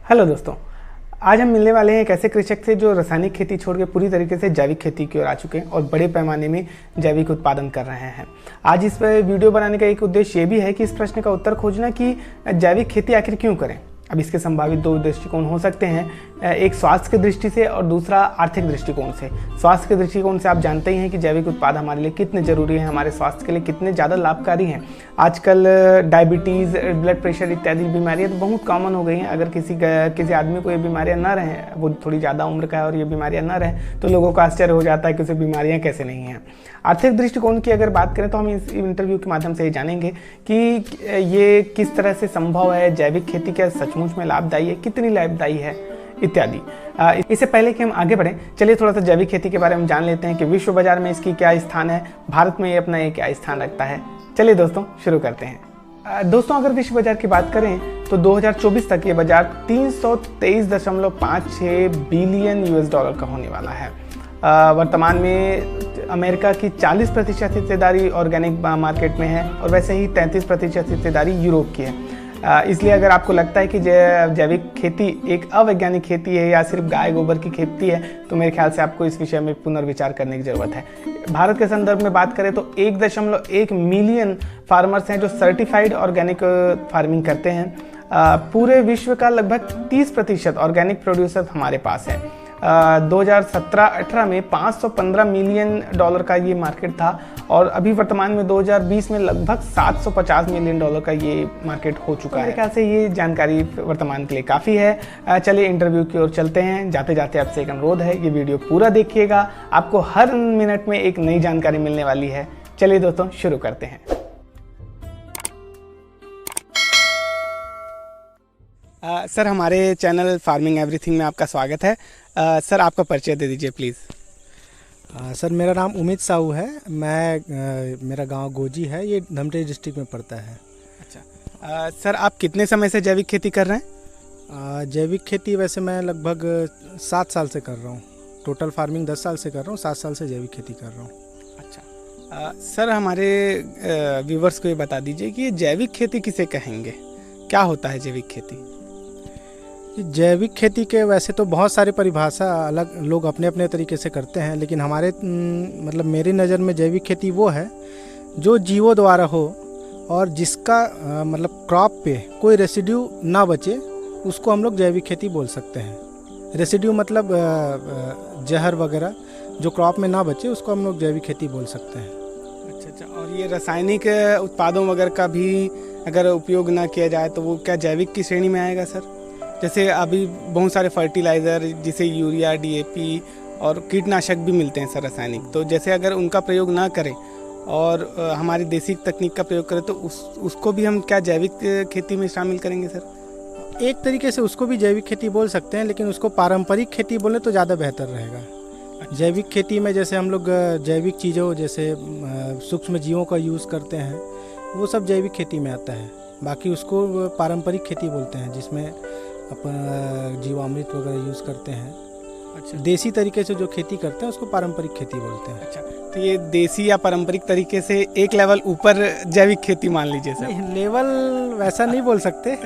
Hello दोस्तों, आज हम मिलने वाले हैं एक ऐसे कृषक से जो रासायनिक खेती छोड़ के पूरी तरीके से जैविक खेती की ओर आ चुके हैं और बड़े पैमाने में जैविक उत्पादन कर रहे हैं। आज इस वीडियो बनाने का एक उद्देश्य ये भी है कि इस प्रश्न का उत्तर खोजना कि जैविक खेती आखिर क्यों करें। अब इसके संभावित दो दृष्टिकोण हो सकते हैं, एक स्वास्थ्य की दृष्टि से और दूसरा आर्थिक दृष्टिकोण से। स्वास्थ्य के दृष्टिकोण से आप जानते ही हैं कि जैविक उत्पाद हमारे लिए कितने जरूरी हैं, हमारे स्वास्थ्य के लिए कितने ज़्यादा लाभकारी हैं। आजकल डायबिटीज़, ब्लड प्रेशर इत्यादि बीमारियां तो बहुत कॉमन हो गई हैं। अगर किसी आदमी को ये बीमारियां ना रहें, वो थोड़ी ज़्यादा उम्र का है और ये बीमारियां ना रहें, तो लोगों को आश्चर्य हो जाता है कि उसे बीमारियां कैसे नहीं हैं। आर्थिक दृष्टिकोण की अगर बात करें तो हम इस इंटरव्यू के माध्यम से ये जानेंगे कि ये किस तरह से संभव है, जैविक खेती क्या सचमुच में लाभदायी है, कितनी लाभदायी है इत्यादि। इससे पहले कि हम आगे बढ़ें, चलिए थोड़ा सा जैविक खेती के बारे में जान लेते हैं कि विश्व बाजार में इसकी क्या स्थान है, भारत में ये अपना ये क्या स्थान रखता है। चलिए दोस्तों शुरू करते हैं। दोस्तों अगर विश्व बाजार की बात करें तो 2024 तक ये बाजार 323.56 बिलियन US डॉलर का होने वाला है। वर्तमान में अमेरिका की 40% हिस्सेदारी ऑर्गेनिक मार्केट में है और वैसे ही 33% हिस्सेदारी यूरोप की है। इसलिए अगर आपको लगता है कि जैविक खेती एक अवैज्ञानिक खेती है या सिर्फ गाय गोबर की खेती है, तो मेरे ख्याल से आपको इस विषय में पुनर्विचार करने की ज़रूरत है। भारत के संदर्भ में बात करें तो 1.1 मिलियन फार्मर्स हैं जो सर्टिफाइड ऑर्गेनिक फार्मिंग करते हैं। पूरे विश्व का लगभग 30% ऑर्गेनिक प्रोड्यूसर हमारे पास है। 2017-18 में 515 मिलियन डॉलर का ये मार्केट था और अभी वर्तमान में 2020 में लगभग 750 मिलियन डॉलर का ये मार्केट हो चुका है। मेरे ख्याल से ये जानकारी वर्तमान के लिए काफ़ी है। चलिए इंटरव्यू की ओर चलते हैं। जाते जाते आपसे एक अनुरोध है, ये वीडियो पूरा देखिएगा, आपको हर मिनट में एक नई जानकारी मिलने वाली है। चलिए दोस्तों शुरू करते हैं। सर, हमारे चैनल फार्मिंग एवरीथिंग में आपका स्वागत है। सर, आपका परिचय दे दीजिए प्लीज़। सर, मेरा नाम उमित साहू है। मेरा गांव गोजी है, ये धमतरी डिस्ट्रिक्ट में पड़ता है। अच्छा सर, आप कितने समय से जैविक खेती कर रहे हैं? जैविक खेती वैसे मैं लगभग 7 साल से कर रहा हूँ। टोटल फार्मिंग 10 साल से कर रहा हूँ, 7 साल से जैविक खेती कर रहा हूँ। अच्छा सर, हमारे व्यूवर्स को ये बता दीजिए कि ये जैविक खेती किसे कहेंगे, क्या होता है जैविक खेती? जैविक खेती के वैसे तो बहुत सारे परिभाषा अलग लोग अपने अपने तरीके से करते हैं, लेकिन हमारे मतलब मेरी नज़र में जैविक खेती वो है जो जीवों द्वारा हो और जिसका मतलब क्रॉप पे कोई रेसिड्यू ना बचे, उसको हम लोग जैविक खेती बोल सकते हैं। रेसिड्यू मतलब जहर वगैरह जो क्रॉप में ना बचे, उसको हम लोग जैविक खेती बोल सकते हैं। अच्छा, और ये रासायनिक उत्पादों वगैरह का भी अगर उपयोग ना किया जाए तो वो क्या जैविक की श्रेणी में आएगा सर? जैसे अभी बहुत सारे फर्टिलाइज़र जैसे यूरिया, DAP और कीटनाशक भी मिलते हैं सर रासायनिक, तो जैसे अगर उनका प्रयोग ना करें और हमारी देसी तकनीक का प्रयोग करें तो उसको भी हम क्या जैविक खेती में शामिल करेंगे सर? एक तरीके से उसको भी जैविक खेती बोल सकते हैं, लेकिन उसको पारंपरिक खेती बोले तो ज़्यादा बेहतर रहेगा। अच्छा। जैविक खेती में जैसे हम लोग जैविक चीज़ों जैसे सूक्ष्म जीवों का यूज़ करते हैं, वो सब जैविक खेती में आता है। बाकी उसको पारंपरिक खेती बोलते हैं, जिसमें अपन जीवामृत वगैरह यूज़ करते हैं। अच्छा। देसी तरीके से जो खेती करते हैं उसको पारंपरिक खेती बोलते हैं। अच्छा, तो ये देसी या पारंपरिक तरीके से एक लेवल ऊपर जैविक खेती मान लीजिए सर? लेवल वैसा नहीं बोल सकते,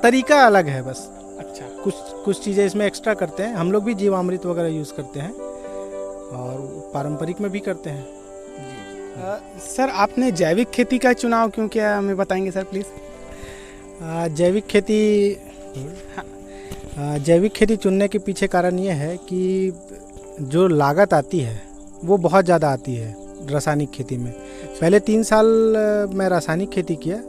तरीका अलग है बस। अच्छा, कुछ चीज़ें इसमें एक्स्ट्रा करते हैं। हम लोग भी जीवामृत वगैरह यूज़ करते हैं और पारंपरिक में भी करते हैं। सर, आपने जैविक खेती का चुनाव क्यों किया, हमें बताएंगे सर प्लीज़? जैविक खेती चुनने के पीछे कारण ये है कि जो लागत आती है वो बहुत ज़्यादा आती है रासायनिक खेती में। पहले 3 साल मैं रासायनिक खेती किया,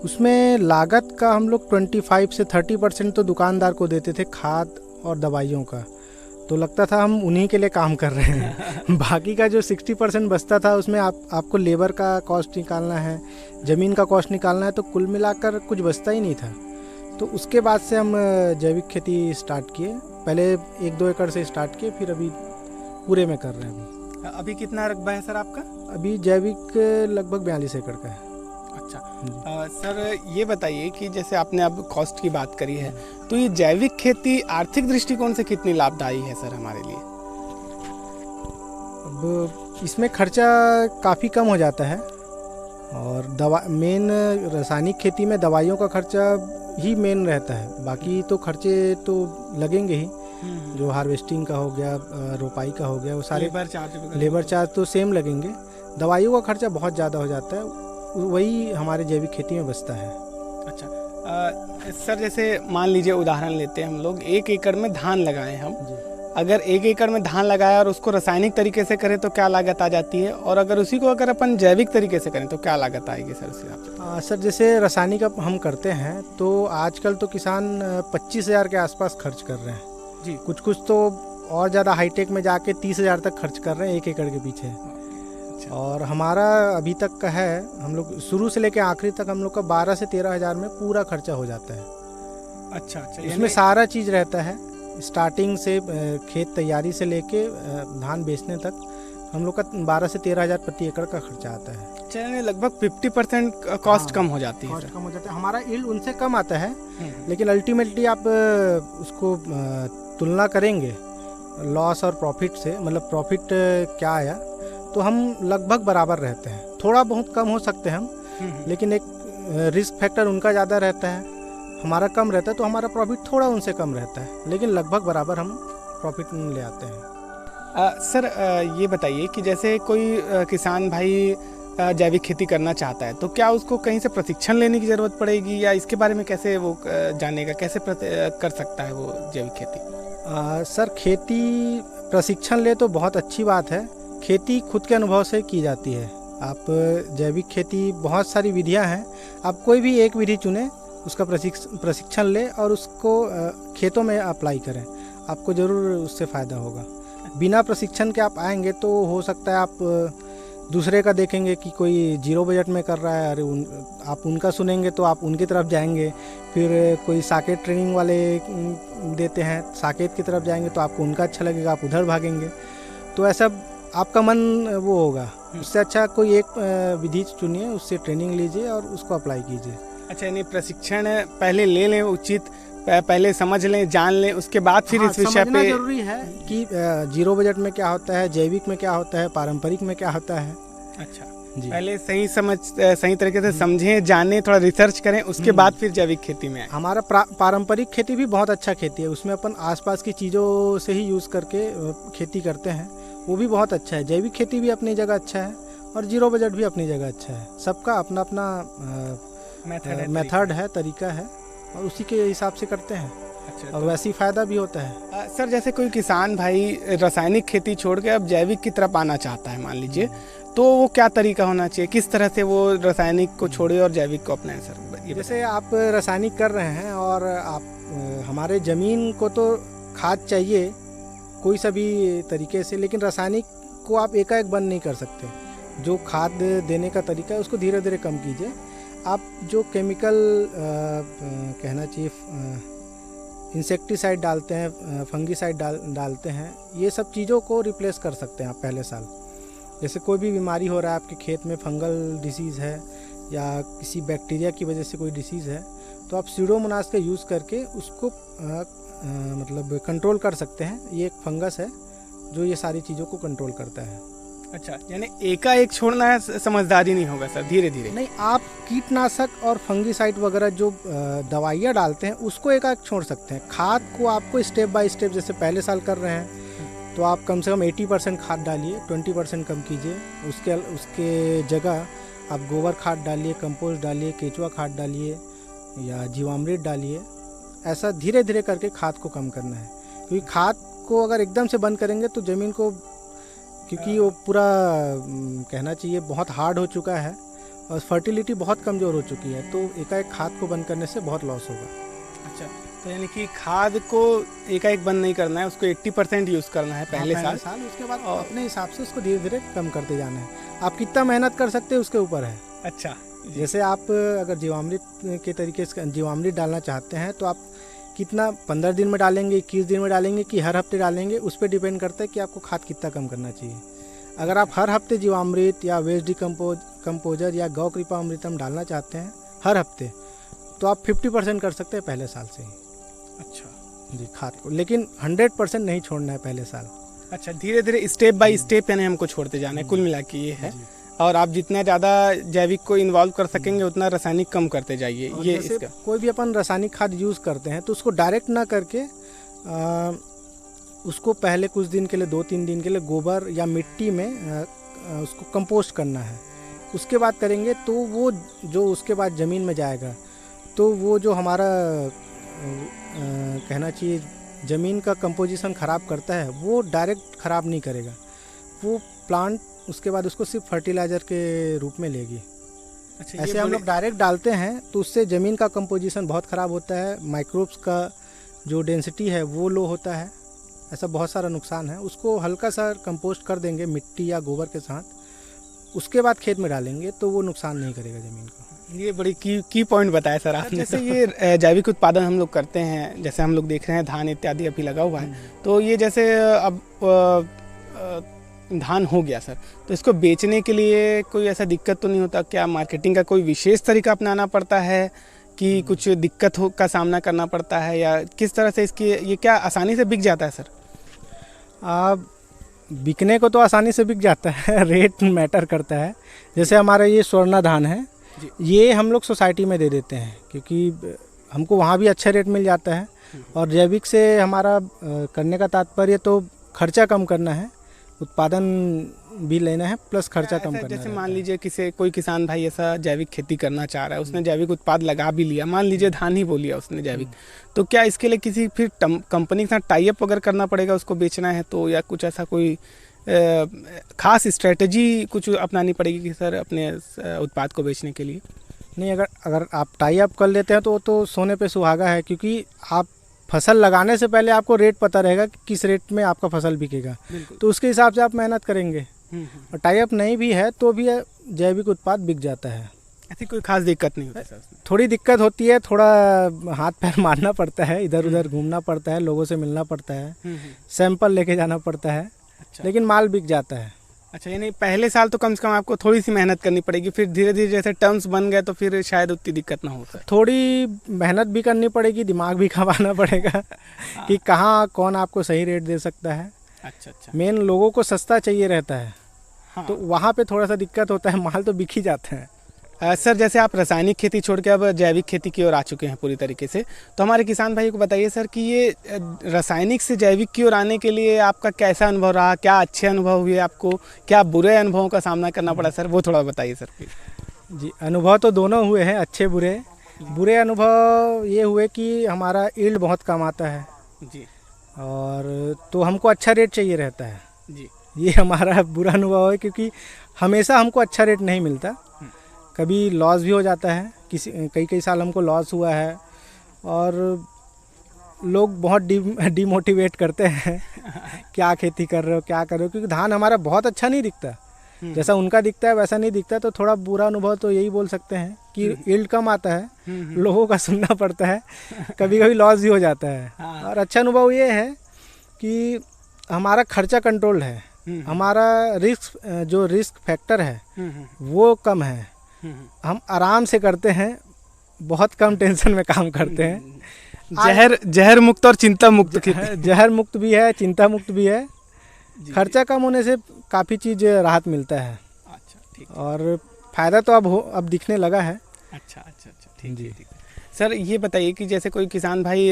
उसमें लागत का हम लोग 25 से 30% तो दुकानदार को देते थे, खाद और दवाइयों का। तो लगता था हम उन्हीं के लिए काम कर रहे हैं। बाकी का जो 60% बचता था उसमें आपको लेबर का कॉस्ट निकालना है, ज़मीन का कॉस्ट निकालना है, तो कुल मिलाकर कुछ बचता ही नहीं था। तो उसके बाद से हम जैविक खेती स्टार्ट किए। पहले 1-2 एकड़ से स्टार्ट किए, फिर अभी पूरे में कर रहे हैं। अभी कितना रकबा है सर आपका? अभी जैविक लगभग 42 एकड़ का है। अच्छा सर, ये बताइए कि जैसे आपने अब कॉस्ट की बात करी है, तो ये जैविक खेती आर्थिक दृष्टिकोण से कितनी लाभदायी है सर हमारे लिए? अब इसमें खर्चा काफ़ी कम हो जाता है और दवा मेन रासायनिक खेती में दवाइयों का खर्चा ही मेन रहता है, बाकी तो खर्चे तो लगेंगे ही, जो हार्वेस्टिंग का हो गया, रोपाई का हो गया, वो सारे लेबर चार्ज तो सेम लगेंगे। दवाइयों का खर्चा बहुत ज़्यादा हो जाता है, वही हमारे जैविक खेती में बचता है। अच्छा सर, जैसे मान लीजिए उदाहरण लेते हैं हम लोग, 1 एकड़ में धान लगाए हम, अगर 1 एकड़ में धान लगाया और उसको रासायनिक तरीके से करें तो क्या लागत आ जाती है, और अगर उसी को अगर अपन जैविक तरीके से करें तो क्या लागत आएगी सर उस हिसाब से? सर जैसे रासायनिक अब हम करते हैं तो आजकल तो किसान 25,000 के आसपास खर्च कर रहे हैं जी। कुछ तो और ज़्यादा हाईटेक में जाके 30,000 तक खर्च कर रहे हैं 1 एकड़ के पीछे। अच्छा। और हमारा अभी तक का है, हम लोग शुरू से लेकर आखिरी तक हम लोग का 12 से 13,000 में पूरा खर्चा हो जाता है। अच्छा। इसमें सारा चीज़ रहता है, स्टार्टिंग से खेत तैयारी से लेके धान बेचने तक हम लोग का 12 से 13,000 प्रति एकड़ का खर्चा आता है। चलिए लगभग 50% कॉस्ट कम हो जाती है। कॉस्ट कम हो जाता है, हमारा यील्ड उनसे कम आता है, लेकिन अल्टीमेटली आप उसको तुलना करेंगे लॉस और प्रॉफिट से, मतलब प्रॉफिट क्या आया, तो हम लगभग बराबर रहते हैं। थोड़ा बहुत कम हो सकते हैं हम, लेकिन एक रिस्क फैक्टर उनका ज़्यादा रहता है, हमारा कम रहता है, तो हमारा प्रॉफिट थोड़ा उनसे कम रहता है, लेकिन लगभग बराबर हम प्रॉफिट ले आते हैं। सर ये बताइए कि जैसे कोई किसान भाई जैविक खेती करना चाहता है तो क्या उसको कहीं से प्रशिक्षण लेने की ज़रूरत पड़ेगी, या इसके बारे में कैसे वो जानेगा, कैसे कर सकता है वो जैविक खेती? सर खेती प्रशिक्षण ले तो बहुत अच्छी बात है, खेती खुद के अनुभव से की जाती है। आप जैविक खेती बहुत सारी विधियां हैं, आप कोई भी एक विधि चुनें, उसका प्रशिक्षण ले और उसको खेतों में अप्लाई करें, आपको ज़रूर उससे फ़ायदा होगा। बिना प्रशिक्षण के आप आएंगे तो हो सकता है आप दूसरे का देखेंगे कि कोई 0 बजट में कर रहा है, अरे आप उनका सुनेंगे तो आप उनकी तरफ जाएंगे, फिर कोई साकेत ट्रेनिंग वाले देते हैं, साकेत की तरफ जाएंगे तो आपको उनका अच्छा लगेगा, आप उधर भागेंगे, तो ऐसा आपका मन वो होगा। उससे अच्छा कोई एक विधि चुनिए, उससे ट्रेनिंग लीजिए और उसको अप्लाई कीजिए। अच्छा, यानी प्रशिक्षण पहले ले लें उचित, पहले समझ लें, जान लें, उसके बाद फिर इस विषय पे जरूरी है कि 0 बजट में क्या होता है, जैविक में क्या होता है, पारंपरिक में क्या होता है। अच्छा जी। पहले सही तरीके से समझें, जानें, थोड़ा रिसर्च करें, उसके बाद फिर जैविक खेती में आए। हमारा पारंपरिक खेती भी बहुत अच्छा खेती है, उसमें अपन आसपास की चीज़ों से ही यूज़ करके खेती करते हैं, वो भी बहुत अच्छा है। जैविक खेती भी अपनी जगह अच्छा है और 0 बजट भी अपनी जगह अच्छा है, सबका अपना अपना मेथड है, तरीका है, और उसी के हिसाब से करते हैं। अच्छा, और वैसे ही फ़ायदा भी होता है। सर जैसे कोई किसान भाई रासायनिक खेती छोड़ के अब जैविक की तरफ आना चाहता है मान लीजिए, तो वो क्या तरीका होना चाहिए, किस तरह से वो रासायनिक को छोड़े और जैविक को अपनाएं? सर जैसे आप रासायनिक कर रहे हैं और आप हमारे ज़मीन को तो खाद चाहिए कोई सा भी तरीके से, लेकिन रासायनिक को आप एकाएक बंद नहीं कर सकते। जो खाद देने का तरीका है उसको धीरे धीरे कम कीजिए। आप जो केमिकल कहना चाहिए इंसेक्टिसाइड डालते हैं, फंगीसाइड डालते हैं, ये सब चीज़ों को रिप्लेस कर सकते हैं आप पहले साल। जैसे कोई भी बीमारी हो रहा है आपके खेत में, फंगल डिसीज़ है या किसी बैक्टीरिया की वजह से कोई डिसीज़ है, तो आप सीडोमोनास का यूज़ करके उसको मतलब कंट्रोल कर सकते हैं। ये एक फंगस है जो ये सारी चीज़ों को कंट्रोल करता है। अच्छा, यानी एकाएक छोड़ना है समझदारी नहीं होगा सर, धीरे धीरे? नहीं, आप कीटनाशक और फंगीसाइड वगैरह जो दवाइयाँ डालते हैं उसको एकाएक छोड़ सकते हैं। खाद को आपको स्टेप बाय स्टेप, जैसे पहले साल कर रहे हैं तो आप कम से कम 80% खाद डालिए, 20% कम कीजिए। उसके जगह आप गोबर खाद डालिए, कंपोस्ट डालिए, केचुआ खाद डालिए या जीवामृत डालिए। ऐसा धीरे धीरे करके खाद को कम करना है, क्योंकि खाद को अगर एकदम से बंद करेंगे तो ज़मीन को, क्योंकि वो पूरा कहना चाहिए बहुत हार्ड हो चुका है और फर्टिलिटी बहुत कमज़ोर हो चुकी है, तो एकाएक खाद को बंद करने से बहुत लॉस होगा। अच्छा, तो यानी कि खाद को एकाएक बंद नहीं करना है, उसको 80% यूज़ करना है पहले साल, उसके बाद अपने हिसाब से उसको धीरे धीरे कम करते जाना है। आप कितना मेहनत कर सकते हैं उसके ऊपर है। अच्छा, जैसे आप अगर जीवामृत के तरीके से जीवामृत डालना चाहते हैं तो आप कितना 15 दिन में डालेंगे, 21 दिन में डालेंगे कि हर हफ्ते डालेंगे, उस पर डिपेंड करता है कि आपको खाद कितना कम करना चाहिए। अगर आप हर हफ्ते जीवामृत या वेस्ट डिकम्पोजर या गौ कृपा अमृतम डालना चाहते हैं हर हफ्ते, तो आप 50% कर सकते हैं पहले साल से ही। अच्छा जी, खाद को, लेकिन 100% नहीं छोड़ना है पहले साल। अच्छा, धीरे धीरे स्टेप बाय स्टेप यानी हमको छोड़ते जाना है, कुल मिला के ये है। और आप जितना ज़्यादा जैविक को इन्वॉल्व कर सकेंगे उतना रासायनिक कम करते जाइए। ये जैसे इसका कोई भी अपन रासायनिक खाद यूज़ करते हैं तो उसको डायरेक्ट ना करके उसको पहले कुछ दिन के लिए 2-3 दिन के लिए गोबर या मिट्टी में उसको कंपोस्ट करना है। उसके बाद करेंगे तो वो जो उसके बाद ज़मीन में जाएगा तो वो जो हमारा कहना चाहिए ज़मीन का कंपोजिशन ख़राब करता है वो डायरेक्ट ख़राब नहीं करेगा। वो प्लांट उसके बाद उसको सिर्फ फर्टिलाइज़र के रूप में लेगी। अच्छा, ऐसे हम लोग डायरेक्ट डालते हैं तो उससे ज़मीन का कंपोजिशन बहुत ख़राब होता है, माइक्रोब्स का जो डेंसिटी है वो लो होता है, ऐसा बहुत सारा नुकसान है। उसको हल्का सा कंपोस्ट कर देंगे मिट्टी या गोबर के साथ, उसके बाद खेत में डालेंगे तो वो नुकसान नहीं करेगा ज़मीन को। ये बड़ी की पॉइंट बताया सर आपने। जैसे ये जैविक उत्पादन हम लोग करते हैं, जैसे हम लोग देख रहे हैं धान इत्यादि अभी लगा हुआ है, तो ये जैसे अब धान हो गया सर, तो इसको बेचने के लिए कोई ऐसा दिक्कत तो नहीं होता? क्या मार्केटिंग का कोई विशेष तरीका अपनाना पड़ता है कि कुछ दिक्कत का सामना करना पड़ता है, या किस तरह से इसकी ये क्या आसानी से बिक जाता है सर? बिकने को तो आसानी से बिक जाता है, रेट मैटर करता है। जैसे हमारा ये स्वर्णा धान है, ये हम लोग सोसाइटी में दे देते हैं क्योंकि हमको वहाँ भी अच्छा रेट मिल जाता है। और जैविक से हमारा करने का तात्पर्य तो खर्चा कम करना है, उत्पादन भी लेना है प्लस खर्चा कम करना है। जैसे मान लीजिए कोई किसान भाई ऐसा जैविक खेती करना चाह रहा है, उसने जैविक उत्पाद लगा भी लिया, मान लीजिए धान ही बो लिया उसने जैविक, तो क्या इसके लिए किसी फिर कंपनी के साथ टाई अप वगैरह करना पड़ेगा उसको बेचना है तो, या कुछ ऐसा कोई खास स्ट्रेटजी कुछ अपनानी पड़ेगी कि सर अपने उत्पाद को बेचने के लिए? नहीं, अगर आप टाई अप कर लेते हैं तो सोने पे सुहागा है, क्योंकि आप फसल लगाने से पहले आपको रेट पता रहेगा कि किस रेट में आपका फसल बिकेगा, तो उसके हिसाब से आप मेहनत करेंगे। और टाई अप नहीं भी है तो भी जैविक उत्पाद बिक जाता है, ऐसी कोई खास दिक्कत नहीं होती सर? थोड़ी दिक्कत होती है, थोड़ा हाथ पैर मारना पड़ता है, इधर उधर घूमना पड़ता है, लोगों से मिलना पड़ता है, सैंपल लेके जाना पड़ता है। अच्छा। लेकिन माल बिक जाता है। अच्छा, यानी पहले साल तो कम से कम आपको थोड़ी सी मेहनत करनी पड़ेगी, फिर धीरे धीरे जैसे टर्म्स बन गए तो फिर शायद उतनी दिक्कत ना हो सर? थोड़ी मेहनत भी करनी पड़ेगी, दिमाग भी खपाना पड़ेगा कि कहाँ कौन आपको सही रेट दे सकता है। अच्छा। मेन लोगों को सस्ता चाहिए रहता है। हाँ। तो वहाँ पे थोड़ा सा दिक्कत होता है, माल तो बिक ही जाता है। सर जैसे आप रासायनिक खेती छोड़ के अब जैविक खेती की ओर आ चुके हैं पूरी तरीके से, तो हमारे किसान भाई को बताइए सर कि ये रासायनिक से जैविक की ओर आने के लिए आपका कैसा अनुभव रहा? क्या अच्छे अनुभव हुए आपको, क्या बुरे अनुभवों का सामना करना पड़ा सर? वो थोड़ा बताइए सर प्लीज। जी, अनुभव तो दोनों हुए हैं, अच्छे बुरे। बुरे अनुभव ये हुए कि हमारा यील्ड बहुत कम आता है जी, और तो हमको अच्छा रेट चाहिए रहता है जी। ये हमारा बुरा अनुभव है, क्योंकि हमेशा हमको अच्छा रेट नहीं मिलता, कभी लॉस भी हो जाता है। कई साल हमको लॉस हुआ है, और लोग बहुत डिमोटिवेट करते हैं क्या खेती कर रहे हो, क्या कर रहे हो, क्योंकि धान हमारा बहुत अच्छा नहीं दिखता, जैसा उनका दिखता है वैसा नहीं दिखता। तो थोड़ा बुरा अनुभव तो यही बोल सकते हैं कि यील्ड कम आता है, लोगों का सुनना पड़ता है, कभी कभी लॉस भी हो जाता है। और अच्छा अनुभव ये है कि हमारा खर्चा कंट्रोल है, हमारा रिस्क फैक्टर है वो कम है, हम आराम से करते हैं, बहुत कम टेंशन में काम करते हैं। जहर मुक्त और चिंता मुक्त जहर मुक्त भी है, चिंता मुक्त भी है। खर्चा कम होने से काफ़ी चीज़ राहत मिलता है। अच्छा, ठीक। और फायदा तो अब दिखने लगा है। अच्छा, ठीक। सर ये बताइए कि जैसे कोई किसान भाई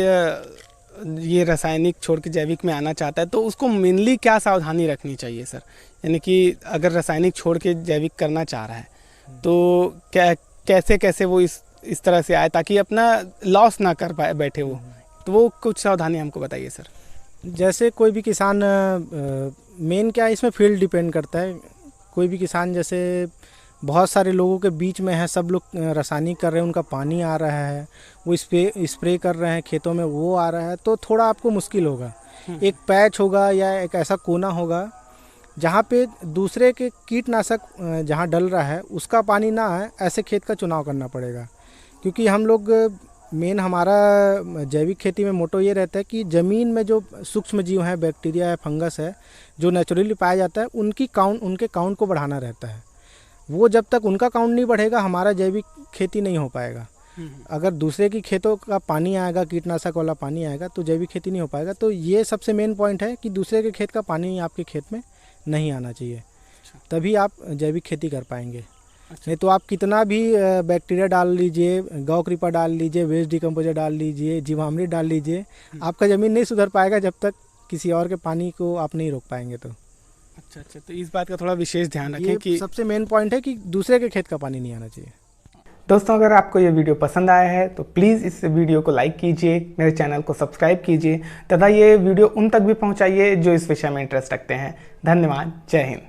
ये रासायनिक छोड़ के जैविक में आना चाहता है तो उसको मेनली क्या सावधानी रखनी चाहिए सर? यानी कि अगर रासायनिक छोड़ के जैविक करना चाह रहा है तो कैसे वो इस तरह से आए ताकि अपना लॉस ना कर पाए बैठे वो, तो वो कुछ सावधानी हमको बताइए सर। जैसे कोई भी किसान, मेन क्या है इसमें फील्ड डिपेंड करता है। कोई भी किसान जैसे बहुत सारे लोगों के बीच में है, सब लोग रासायनिक कर रहे हैं, उनका पानी आ रहा है, वो स्प्रे कर रहे हैं खेतों में, वो आ रहा है, तो थोड़ा आपको मुश्किल होगा। एक पैच होगा या एक ऐसा कोना होगा जहाँ पे दूसरे के कीटनाशक जहाँ डल रहा है उसका पानी ना आए, ऐसे खेत का चुनाव करना पड़ेगा। क्योंकि हम लोग मेन हमारा जैविक खेती में मोटो ये रहता है कि ज़मीन में जो सूक्ष्म जीव हैं, बैक्टीरिया है, फंगस है, जो नेचुरली पाया जाता है, उनके काउंट को बढ़ाना रहता है। वो जब तक उनका काउंट नहीं बढ़ेगा हमारा जैविक खेती नहीं हो पाएगा। अगर दूसरे की खेतों का पानी आएगा, कीटनाशक वाला पानी आएगा, तो जैविक खेती नहीं हो पाएगा। तो ये सबसे मेन पॉइंट है कि दूसरे के खेत का पानी आपके खेत में नहीं आना चाहिए। तभी आप जैविक खेती कर पाएंगे। नहीं तो आप कितना भी बैक्टीरिया डाल लीजिए, गौ कृपा डाल लीजिए, वेस्ट डिकम्पोजर डाल लीजिए, जीवामृत डाल लीजिए, आपका ज़मीन नहीं सुधर पाएगा जब तक किसी और के पानी को आप नहीं रोक पाएंगे। तो अच्छा, तो इस बात का थोड़ा विशेष ध्यान रखें ये कि सबसे मेन पॉइंट है कि दूसरे के खेत का पानी नहीं आना चाहिए। दोस्तों, अगर आपको ये वीडियो पसंद आया है तो प्लीज़ इस वीडियो को लाइक कीजिए, मेरे चैनल को सब्सक्राइब कीजिए तथा ये वीडियो उन तक भी पहुंचाइए जो इस विषय में इंटरेस्ट रखते हैं। धन्यवाद। जय हिंद।